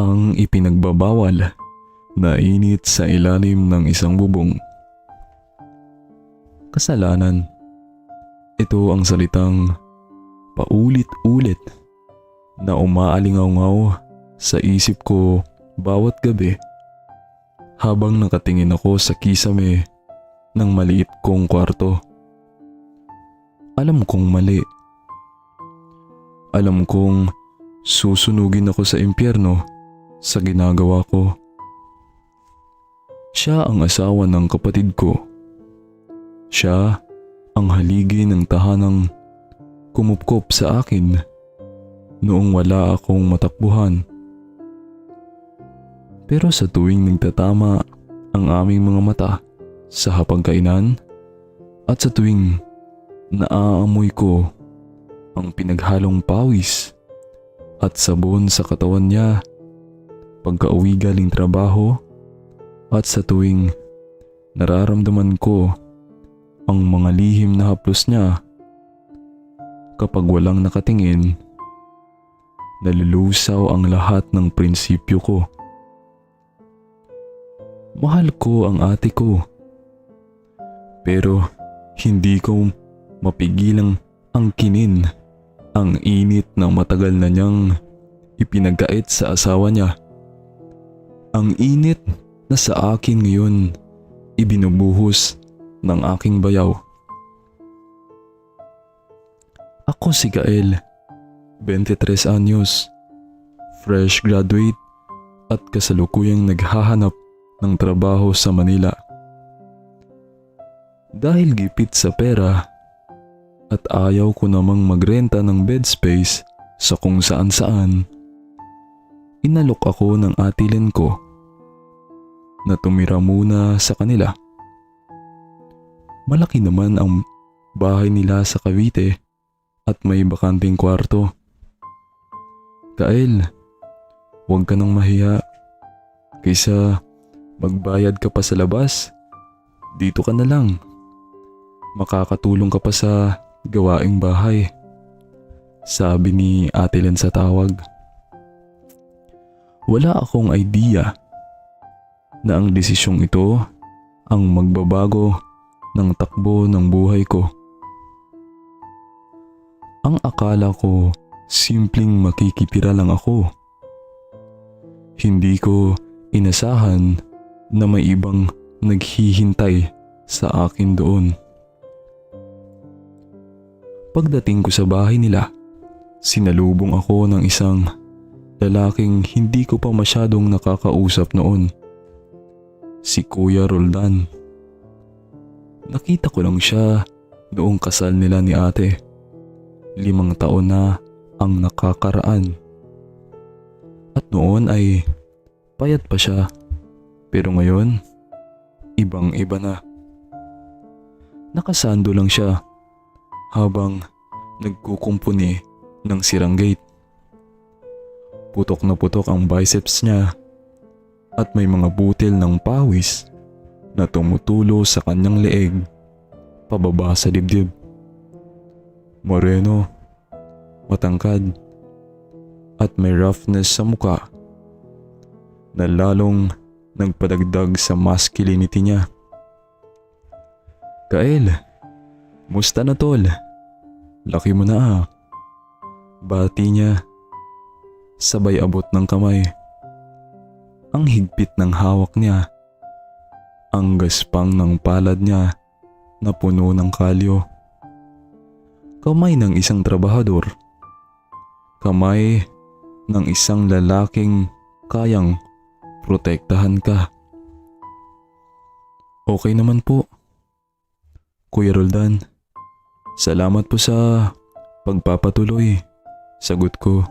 Ang ipinagbabawal na init sa ilalim ng isang bubong. Kasalanan. Ito ang salitang paulit-ulit na umaalingaw-ngaw sa isip ko bawat gabi habang nakatingin ako sa kisame ng maliit kong kwarto. Alam kong mali. Alam kong susunugin ako sa impyerno sa ginagawa ko. Siya ang asawa ng kapatid ko. Siya ang haligi ng tahanang kumupkop sa akin noong wala akong matakbuhan. Pero sa tuwing nagtatama ang aming mga mata sa hapagkainan at sa tuwing naaamoy ko ang pinaghalong pawis at sabon sa katawan niya pagka-uwi galing trabaho at sa tuwing nararamdaman ko ang mga lihim na haplos niya kapag walang nakatingin, nalulusaw ang lahat ng prinsipyo ko. Mahal ko ang ate ko, pero hindi ko mapigilang angkinin ang init ng matagal na niyang ipinagkait sa asawa niya. Ang init na sa akin ngayon ibinubuhos ng aking bayaw. Ako si Gael, 23 anyos, fresh graduate at kasalukuyang naghahanap ng trabaho sa Manila. Dahil gipit sa pera at ayaw ko namang magrenta ng bed space sa kung saan saan, inalok ako ng atilin ko na tumira muna sa kanila. Malaki naman ang bahay nila sa Cavite at may bakanting kwarto. Gael, huwag ka nang mahiya. Kaysa magbayad ka pa sa labas, dito ka na lang. Makakatulong ka pa sa gawaing bahay, sabi ni Ate Len sa tawag. Wala akong idea na ang desisyong ito ang magbabago ng takbo ng buhay ko. Ang akala ko simpleng makikitira lang ako. Hindi ko inasahan na may ibang naghihintay sa akin doon. Pagdating ko sa bahay nila, sinalubong ako ng isang lalaking hindi ko pa masyadong nakakausap noon. Si Kuya Roldan. Nakita ko lang siya noong kasal nila ni ate. 5 taon na ang nakakaraan. At noon ay payat pa siya. Pero ngayon, ibang-iba na. Nakasando lang siya habang nagkukumpuni ng sirang gate. Putok na putok ang biceps niya at may mga butil ng pawis na tumutulo sa kanyang leeg pababa sa dibdib. Moreno, matangkad at may roughness sa muka na lalong nagpadagdag sa masculinity niya. Gael, musta na tol? Laki mo na ah. Bati niya, sabay abot ng kamay. Ang higpit ng hawak niya, ang gaspang ng palad niya na puno ng kalyo. Kamay ng isang trabahador. Kamay ng isang lalaking kayang protektahan ka. Okay naman po, Kuya Roldan. Salamat po sa pagpapatuloy. Sagot ko.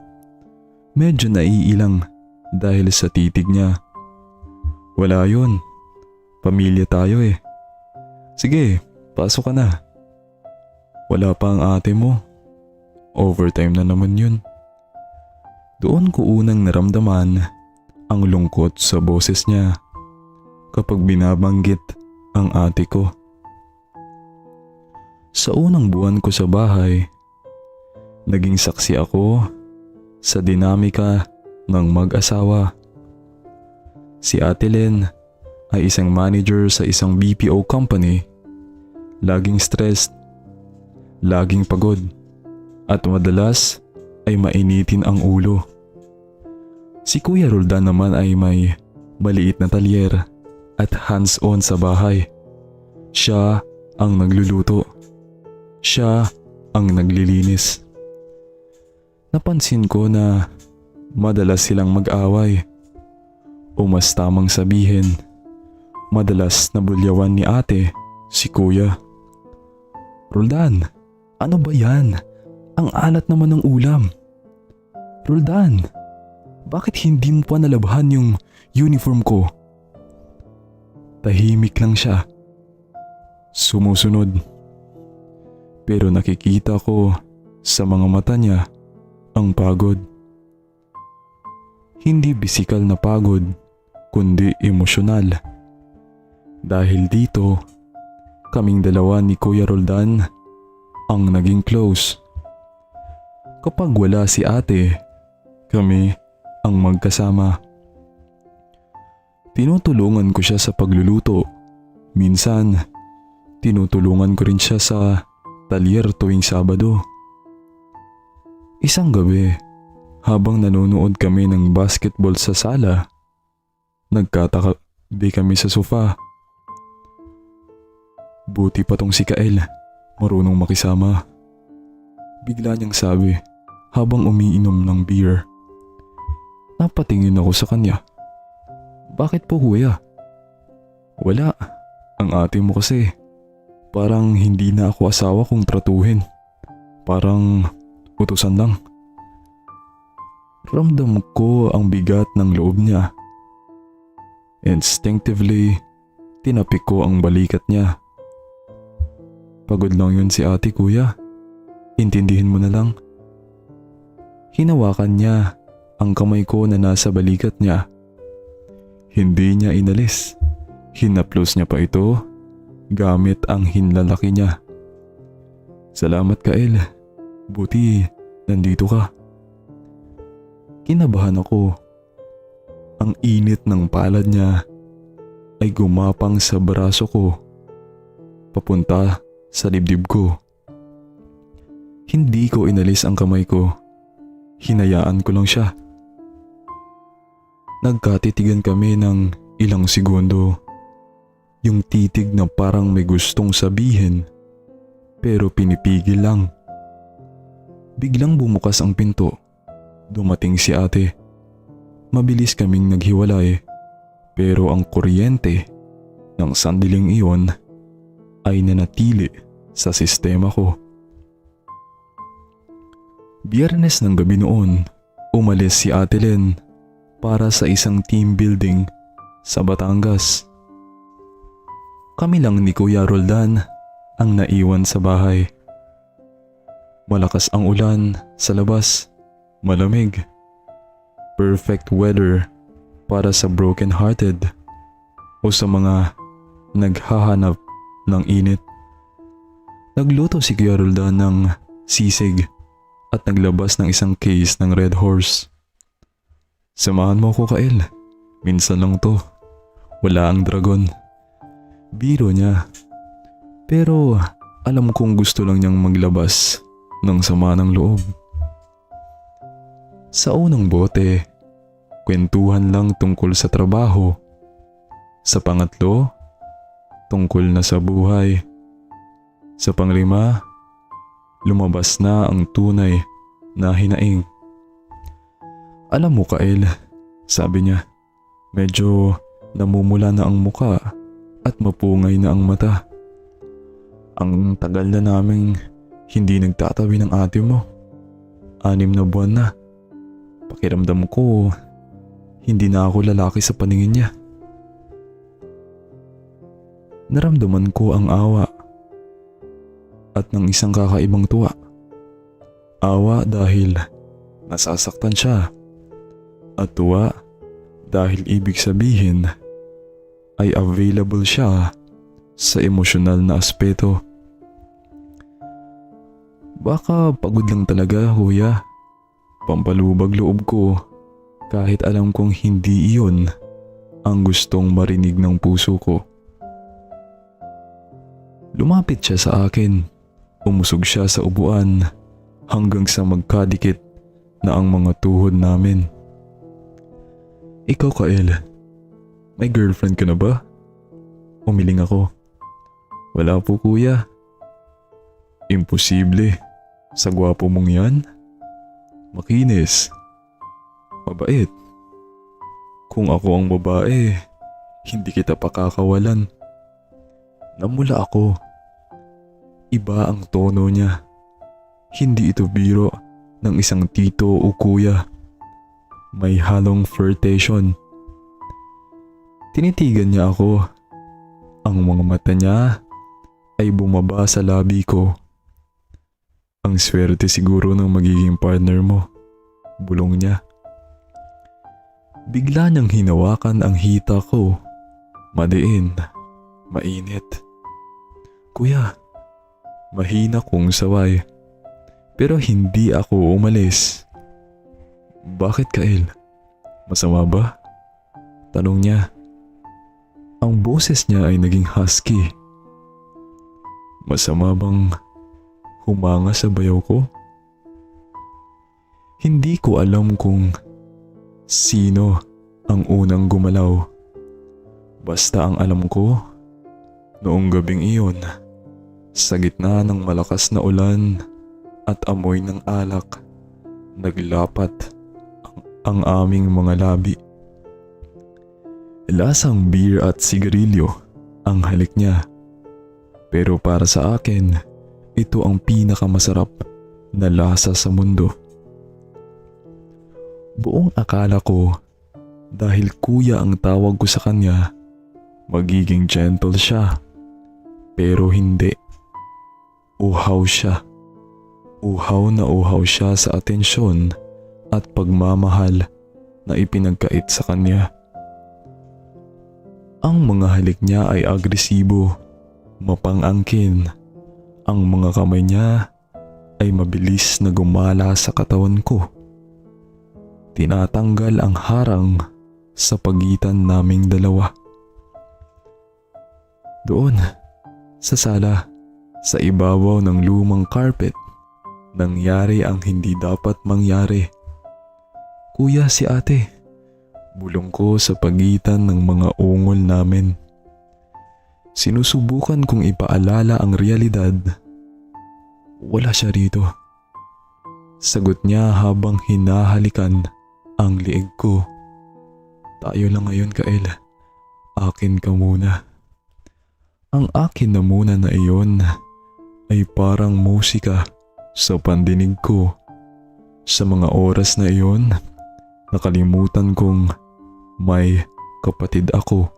Medyo naiilang dahil sa titig niya. Wala yun. Pamilya tayo eh. Sige, pasok ka na. Wala pa ang ate mo. Overtime na naman yun. Doon ko unang naramdaman ang lungkot sa boses niya kapag binabanggit ang ate ko. Sa unang buwan ko sa bahay, naging saksi ako sa dinamika ng mag-asawa. Si Ate Len ay isang manager sa isang BPO company. Laging stressed, laging pagod, at madalas ay mainitin ang ulo. Si Kuya Roldan naman ay may maliit na talyer at hands-on sa bahay. Siya ang nagluluto. Siya ang naglilinis. Napansin ko na madalas silang mag-away. O mas tamang sabihin, madalas nabulyawan ni ate si Kuya. Roldan, ano ba yan? Ang alat naman ng ulam. Roldan, bakit hindi mo pa nalabhan yung uniform ko? Tahimik lang siya. Sumusunod. Pero nakikita ko sa mga mata niya ang pagod. Hindi pisikal na pagod, kundi emosyonal. Dahil dito, kaming dalawa ni Kuya Roldan ang naging close. Kapag wala si ate, kami ang magkasama. Tinutulungan ko siya sa pagluluto. Minsan, tinutulungan ko rin siya sa talyer tuwing Sabado. Isang gabi, habang nanonood kami ng basketball sa sala, nagkatabi kami sa sofa. Buti pa tong si Kael, marunong makisama. Bigla niyang sabi habang umiinom ng beer. Napatingin ako sa kanya. Bakit po kuya? Wala, ang ate mo kasi. Parang hindi na ako asawa kung tratuhin. Parang utusan lang. Ramdam ko ang bigat ng loob niya. Instinctively, tinapik ko ang balikat niya. Pagod lang yun si ate kuya. Intindihin mo na lang. Hinawakan niya ang kamay ko na nasa balikat niya. Hindi niya inalis. Hinaplos niya pa ito gamit ang hinlalaki niya. Salamat Kael. Buti nandito ka. Kinabahan ako. Ang init ng palad niya ay gumapang sa braso ko, papunta sa dibdib ko. Hindi ko inalis ang kamay ko. Hinayaan ko lang siya. Nagkatitigan kami ng ilang segundo. Yung titig na parang may gustong sabihin pero pinipigil lang. Biglang bumukas ang pinto. Dumating si ate. Mabilis kaming naghiwalay pero ang kuryente ng sandiling iyon ay nanatili sa sistema ko. Biyernes ng gabi noon, umalis si Ate Len para sa isang team building sa Batangas. Kami lang ni Kuya Roldan ang naiwan sa bahay. Malakas ang ulan sa labas, malamig. Perfect weather para sa broken-hearted o sa mga naghahanap ng init. Nagluto si Kuya Roldan ng sisig at naglabas ng isang case ng Red Horse. Samahan mo ko Kael, minsan lang to. Wala ang dragon. Biro niya. Pero alam kong gusto lang niyang maglabas ng sama ng loob. Sa unang bote, kwentuhan lang tungkol sa trabaho. Sa pangatlo, tungkol na sa buhay. Sa panglima, lumabas na ang tunay na hinaing. Alam mo Kael, sabi niya, medyo namumula na ang muka at mapungay na ang mata. Ang tagal na naming hindi nagtatabi ng ate mo. 6 na buwan na. Pakiramdam ko, hindi na ako lalaki sa paningin niya. Naramdaman ko ang awa at ng isang kakaibang tuwa. Awa dahil nasasaktan siya at tuwa dahil ibig sabihin ay available siya sa emosyonal na aspeto. Baka pagod lang talaga kuya. Pampalubag loob ko kahit alam kong hindi iyon ang gustong marinig ng puso ko. Lumapit siya sa akin. Umusog siya sa upuan hanggang sa magkadikit na ang mga tuhod namin. Ikaw, Kael, may girlfriend ka na ba? Umiling ako. Wala po, kuya. Imposible. Sa gwapo mong yan? Makinis. Mabait. Kung ako ang babae, hindi kita pakakawalan. Namula ako. Iba ang tono niya. Hindi ito biro ng isang tito o kuya. May halong flirtation. Tinitigan niya ako. Ang mga mata niya ay bumaba sa labi ko. Ang swerte siguro ng magiging partner mo. Bulong niya. Bigla niyang hinawakan ang hita ko. Madiin. Mainit. Kuya, mahina kong saway. Pero hindi ako umalis. Bakit, Kael? Masama ba? Tanong niya. Ang boses niya ay naging husky. Masama bang humanga sa bayaw ko? Hindi ko alam kung sino ang unang gumalaw. Basta ang alam ko, noong gabing iyon, sa gitna ng malakas na ulan at amoy ng alak, naglapat ang aming mga labi. Lasang beer at sigarilyo ang halik niya. Pero para sa akin, ito ang pinakamasarap na lasa sa mundo. Buong akala ko, dahil kuya ang tawag ko sa kanya, magiging gentle siya. Pero hindi. Uhaw siya. Uhaw na uhaw siya sa atensyon at pagmamahal na ipinagkait sa kanya. Ang mga halik niya ay agresibo, mapang-angkin. Ang mga kamay niya ay mabilis na gumala sa katawan ko. Tinatanggal ang harang sa pagitan naming dalawa. Doon, sa sala, sa ibabaw ng lumang carpet, nangyari ang hindi dapat mangyari. Kuya, si ate. Bulong ko sa pagitan ng mga ungol namin. Sinusubukan kong ipaalala ang realidad. Wala siya rito. Sagot niya habang hinahalikan ang liig ko. Tayo lang ngayon, Kael. Akin ka muna. Ang akin na muna na iyon ay parang musika sa pandinig ko. Sa mga oras na iyon, nakalimutan kong may kapatid ako.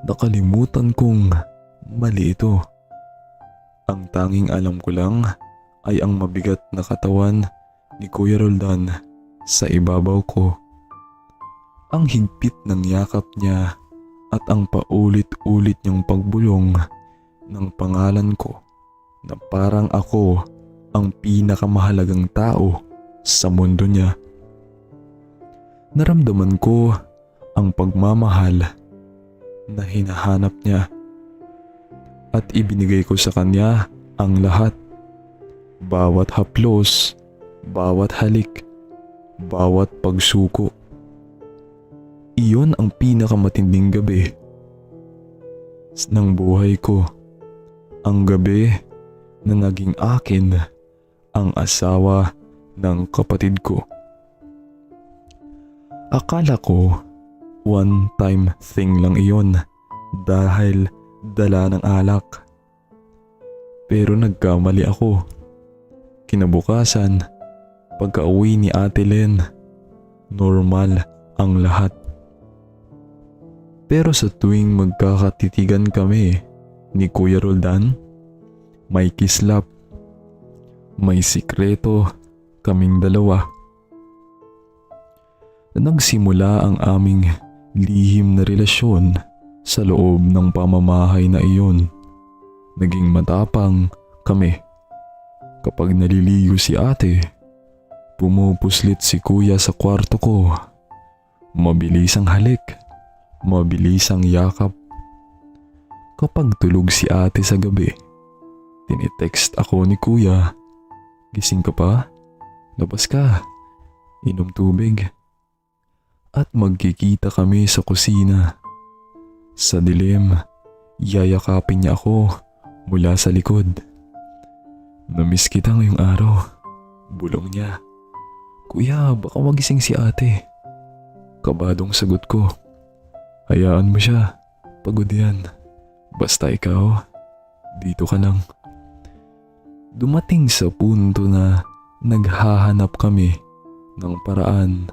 Nakalimutan kong mali ito. Ang tanging alam ko lang ay ang mabigat na katawan ni Kuya Roldan sa ibabaw ko. Ang higpit ng yakap niya at ang paulit-ulit niyang pagbulong ng pangalan ko na parang ako ang pinakamahalagang tao sa mundo niya. Naramdaman ko ang pagmamahal na hinahanap niya at ibinigay ko sa kanya ang lahat. Bawat haplos, bawat halik, bawat pagsuko. Iyon ang pinakamatinding gabi ng buhay ko. Ang gabi na naging akin ang asawa ng kapatid ko. Akala ko one-time thing lang iyon dahil dala ng alak. Pero nagkamali ako. Kinabukasan, pagka-uwi ni Ate Len, normal ang lahat. Pero sa tuwing magkakatitigan kami ni Kuya Roldan, may kislap, may sikreto kaming dalawa. Nagsimula ang aming lihim na relasyon sa loob ng pamamahay na iyon. Naging matapang kami. Kapag naliligo si ate, pumupuslit si kuya sa kwarto ko. Mabilis ang halik, mabilis ang yakap. Kapag tulog si ate sa gabi, tinitext ako ni kuya, "Gising ka pa? Labas ka, inom tubig." At magkikita kami sa kusina. Sa dilim, yayakapin niya ako mula sa likod. "Namiss kita ngayong araw," bulong niya. "Kuya, baka magising si ate." Kabadong sagot ko, "Hayaan mo siya, pagod yan. Basta ikaw, dito ka lang." Dumating sa punto na naghahanap kami ng paraan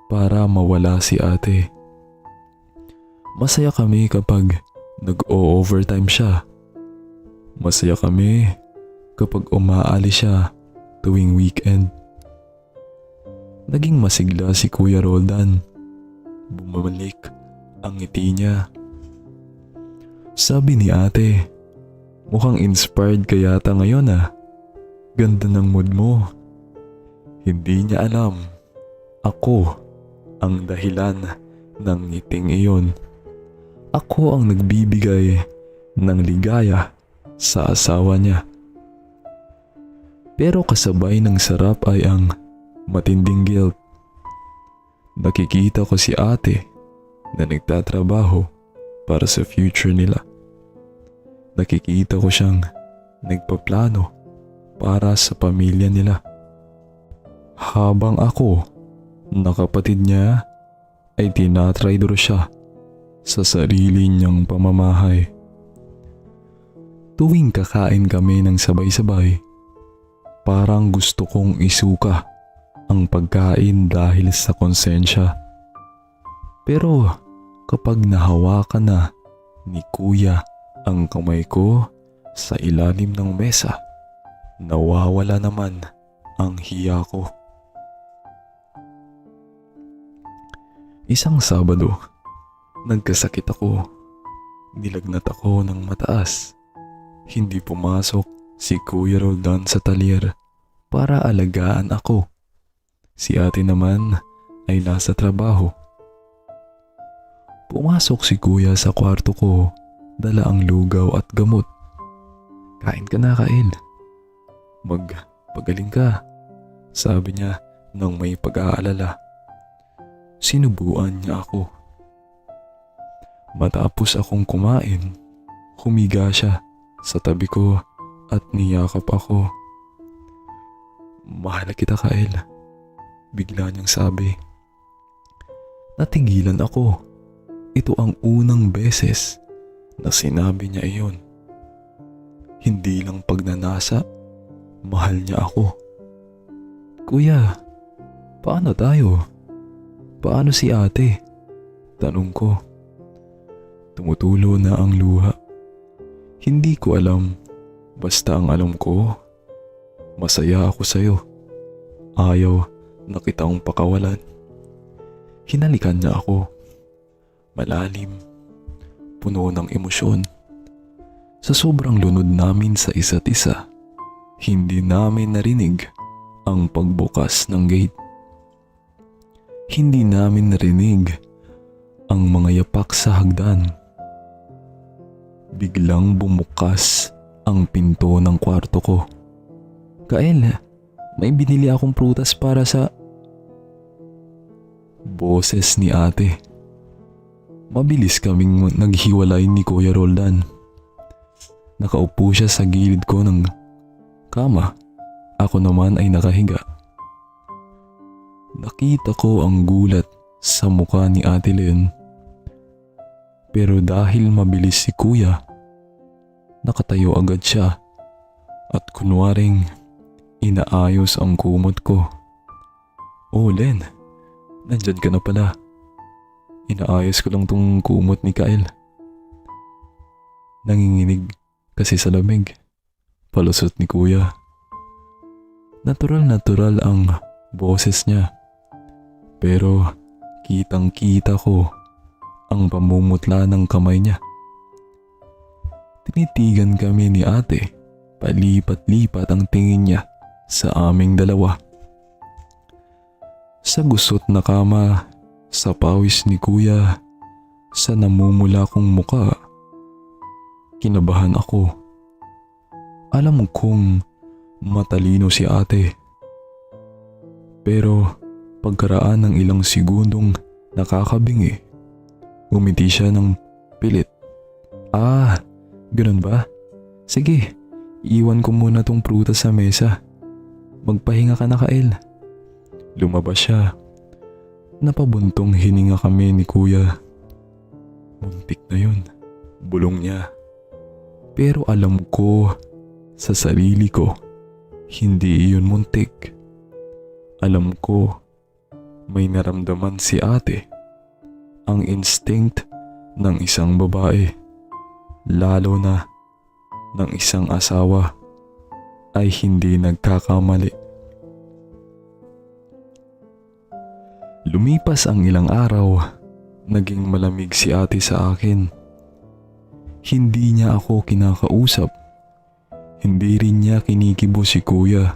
para mawala si ate. Masaya kami kapag nag-o-overtime siya. Masaya kami kapag umaalis siya tuwing weekend. Naging masigla si Kuya Roldan. Bumalik ang ngiti niya. Sabi ni ate, "Mukhang inspired ka yata ngayon ah. Ganda ng mood mo." Hindi niya alam, ako ang dahilan ng ngiting iyon. Ako ang nagbibigay ng ligaya sa asawa niya. Pero kasabay ng sarap ay ang matinding guilt. Nakikita ko si ate na nagtatrabaho para sa future nila. Nakikita ko siyang nagpaplano para sa pamilya nila. Habang ako, na kapatid niya, ay tinatraydor siya sa sarili niyang pamamahay. Tuwing kakain kami ng sabay-sabay, parang gusto kong isuka ang pagkain dahil sa konsensya. Pero kapag nahawakan na ni kuya ang kamay ko sa ilalim ng mesa, nawawala naman ang hiya ko. Isang Sabado, nagkasakit ako. Nilagnat ako ng mataas. Hindi pumasok si Kuya Roldan sa talyer para alagaan ako. Si ate naman ay nasa trabaho. Pumasok si kuya sa kwarto ko, dala ang lugaw at gamot. "Kain ka na, Kael. Magpagaling ka," sabi niya nang may pag-aalala. Sinubuan niya ako. Matapos akong kumain, humiga siya sa tabi ko at niyakap ako. "Mahal kita, Kael," bigla niyang sabi. Natigilan ako. Ito ang unang beses na sinabi niya iyon. Hindi lang pagnanasa, mahal niya ako. "Kuya, paano tayo? Paano si ate?" tanong ko. Tumutulo na ang luha. Hindi ko alam, basta ang alam ko, masaya ako sa'yo. Ayaw na kitang pakawalan. Hinalikan niya ako. Malalim, puno ng emosyon. Sa sobrang lunod namin sa isa't isa, hindi namin narinig ang pagbukas ng gate. Hindi namin narinig ang mga yapak sa hagdan. Biglang bumukas ang pinto ng kwarto ko. "Kael, may binili akong prutas para sa..." Boses ni ate. Mabilis kaming naghiwalay ni Kuya Roldan. Nakaupo siya sa gilid ko ng kama. Ako naman ay nakahiga. Nakita ko ang gulat sa mukha ni Ate Len. Pero dahil mabilis si Kuya, nakatayo agad siya at kunwaring inaayos ang kumot ko. "Oh Len, nandyan ka na pala. Inaayos ko lang tong kumot ni Kael." Nanginginig kasi sa lamig. Palusot ni Kuya. Natural ang boses niya. Pero kitang-kita ko ang pamumutla ng kamay niya. Tinitigan kami ni ate. Palipat-lipat ang tingin niya sa aming dalawa. Sa gusot na kama, sa pawis ni Kuya, sa namumula kong muka. Kinabahan ako. Alam kong matalino si ate. Pero pagkaraan ng ilang segundong nakakabingi, umiti siya ng pilit. Ganun ba? Sige, iwan ko muna tong prutas sa mesa. Magpahinga ka na, Kael. Lumabas siya. Napabuntong hininga kami ni kuya. Muntik na yun. Bulong niya. Pero alam ko sa sarili ko, hindi iyon muntik. Alam ko may naramdaman si ate. Ang instinct ng isang babae, lalo na ng isang asawa, ay hindi nagkakamali. Lumipas ang ilang araw, naging malamig si ate sa akin. Hindi niya ako kinakausap. Hindi rin niya kinikibo si kuya.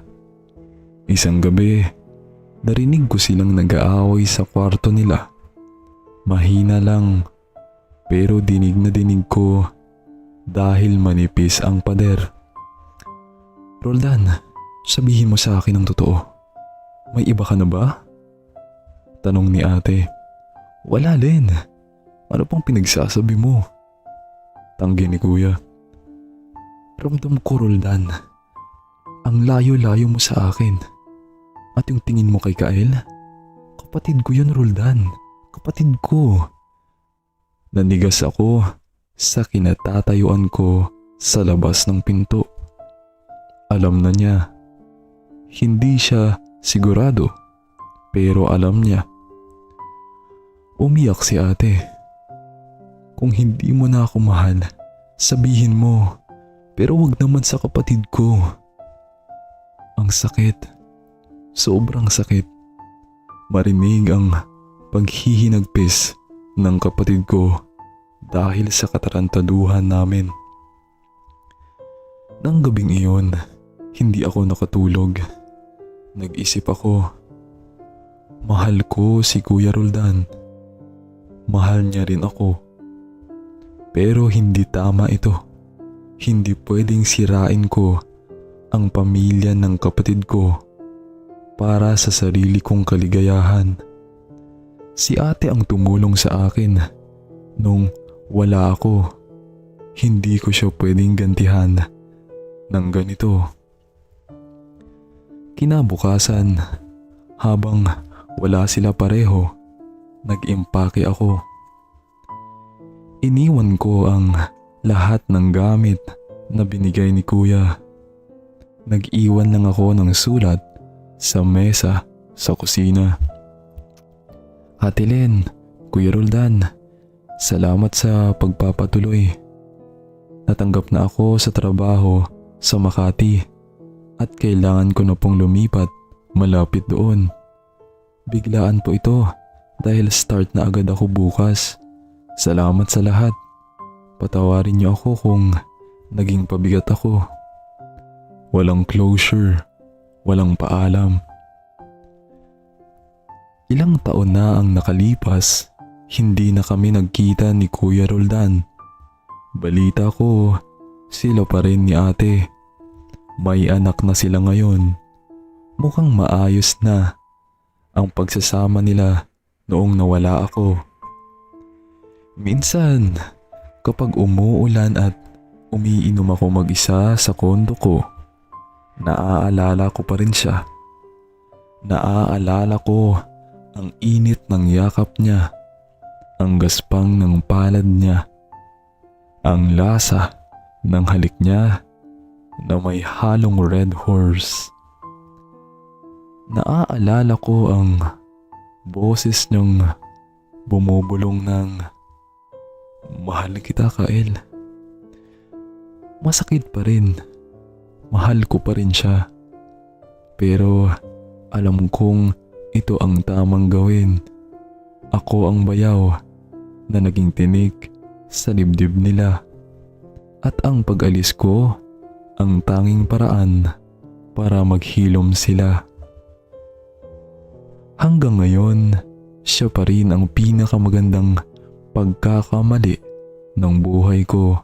Isang gabi, narinig ko silang nag-aaway sa kwarto nila. Mahina lang, pero dinig na dinig ko dahil manipis ang pader. Roldan, sabihin mo sa akin ang totoo. May iba ka na ba? Tanong ni ate. Wala din. Ano pang pinagsasabi mo? Tanggi ni kuya. Ramdam ko, Roldan. Ang layo-layo mo sa akin. At yung tingin mo kay Kael? Kapatid ko yun, Roldan. Kapatid ko. Nanigas ako sa kinatatayuan ko sa labas ng pinto. Alam na niya. Hindi siya sigurado, pero alam niya. Umiyak si ate. Kung hindi mo na ako mahal, sabihin mo, pero wag naman sa kapatid ko. Ang sakit. Sobrang sakit. Marinig ang paghihinagpis ng kapatid ko dahil sa katarantaduhan namin. Nang gabing iyon, hindi ako nakatulog. Nag-isip ako. Mahal ko si Kuya Roldan. Mahal niya rin ako. Pero hindi tama ito. Hindi pwedeng sirain ko ang pamilya ng kapatid ko para sa sarili kong kaligayahan. Si ate ang tumulong sa akin nung wala ako. Hindi ko siya pwedeng gantihan ng ganito. Kinabukasan, habang wala sila pareho, nag-impake ako. Iniwan ko ang lahat ng gamit na binigay ni kuya. Nag-iwan lang ako ng sulat sa mesa sa kusina. Ate Len, Kuya Roldan, salamat sa pagpapatuloy. Natanggap na ako sa trabaho sa Makati at kailangan ko na pong lumipat malapit doon. Biglaan po ito dahil start na agad ako bukas. Salamat sa lahat. Patawarin niyo ako kung naging pabigat ako. Walang closure, walang paalam. Ilang taon na ang nakalipas, hindi na kami nagkita ni Kuya Roldan. Balita ko, sila pa rin ni ate. May anak na sila ngayon. Mukhang maayos na ang pagsasama nila noong nawala ako. Minsan, kapag umuulan at umiinom ako mag-isa sa kondo ko, naaalala ko pa rin siya. Naaalala ko ang init ng yakap niya, ang gaspang ng palad niya, ang lasa ng halik niya na may halong red horse. Naaalala ko ang boses niyang bumubulong ng mahal kita, Kael. Masakit pa rin. Mahal ko pa rin siya. Pero alam kong ito ang tamang gawin. Ako ang bayaw na naging tinik sa dibdib nila. At ang pag-alis ko ang tanging paraan para maghilom sila. Hanggang ngayon, siya pa rin ang pinakamagandang pagkakamali ng buhay ko,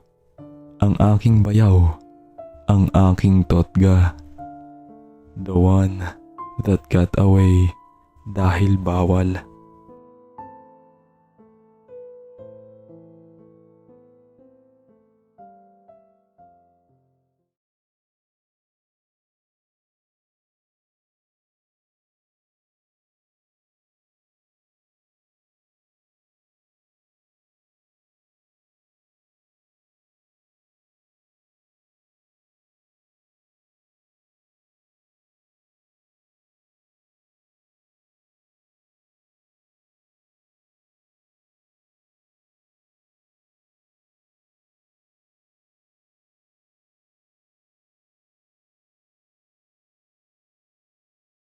ang aking bayaw, ang aking totga. The one that got away dahil bawal.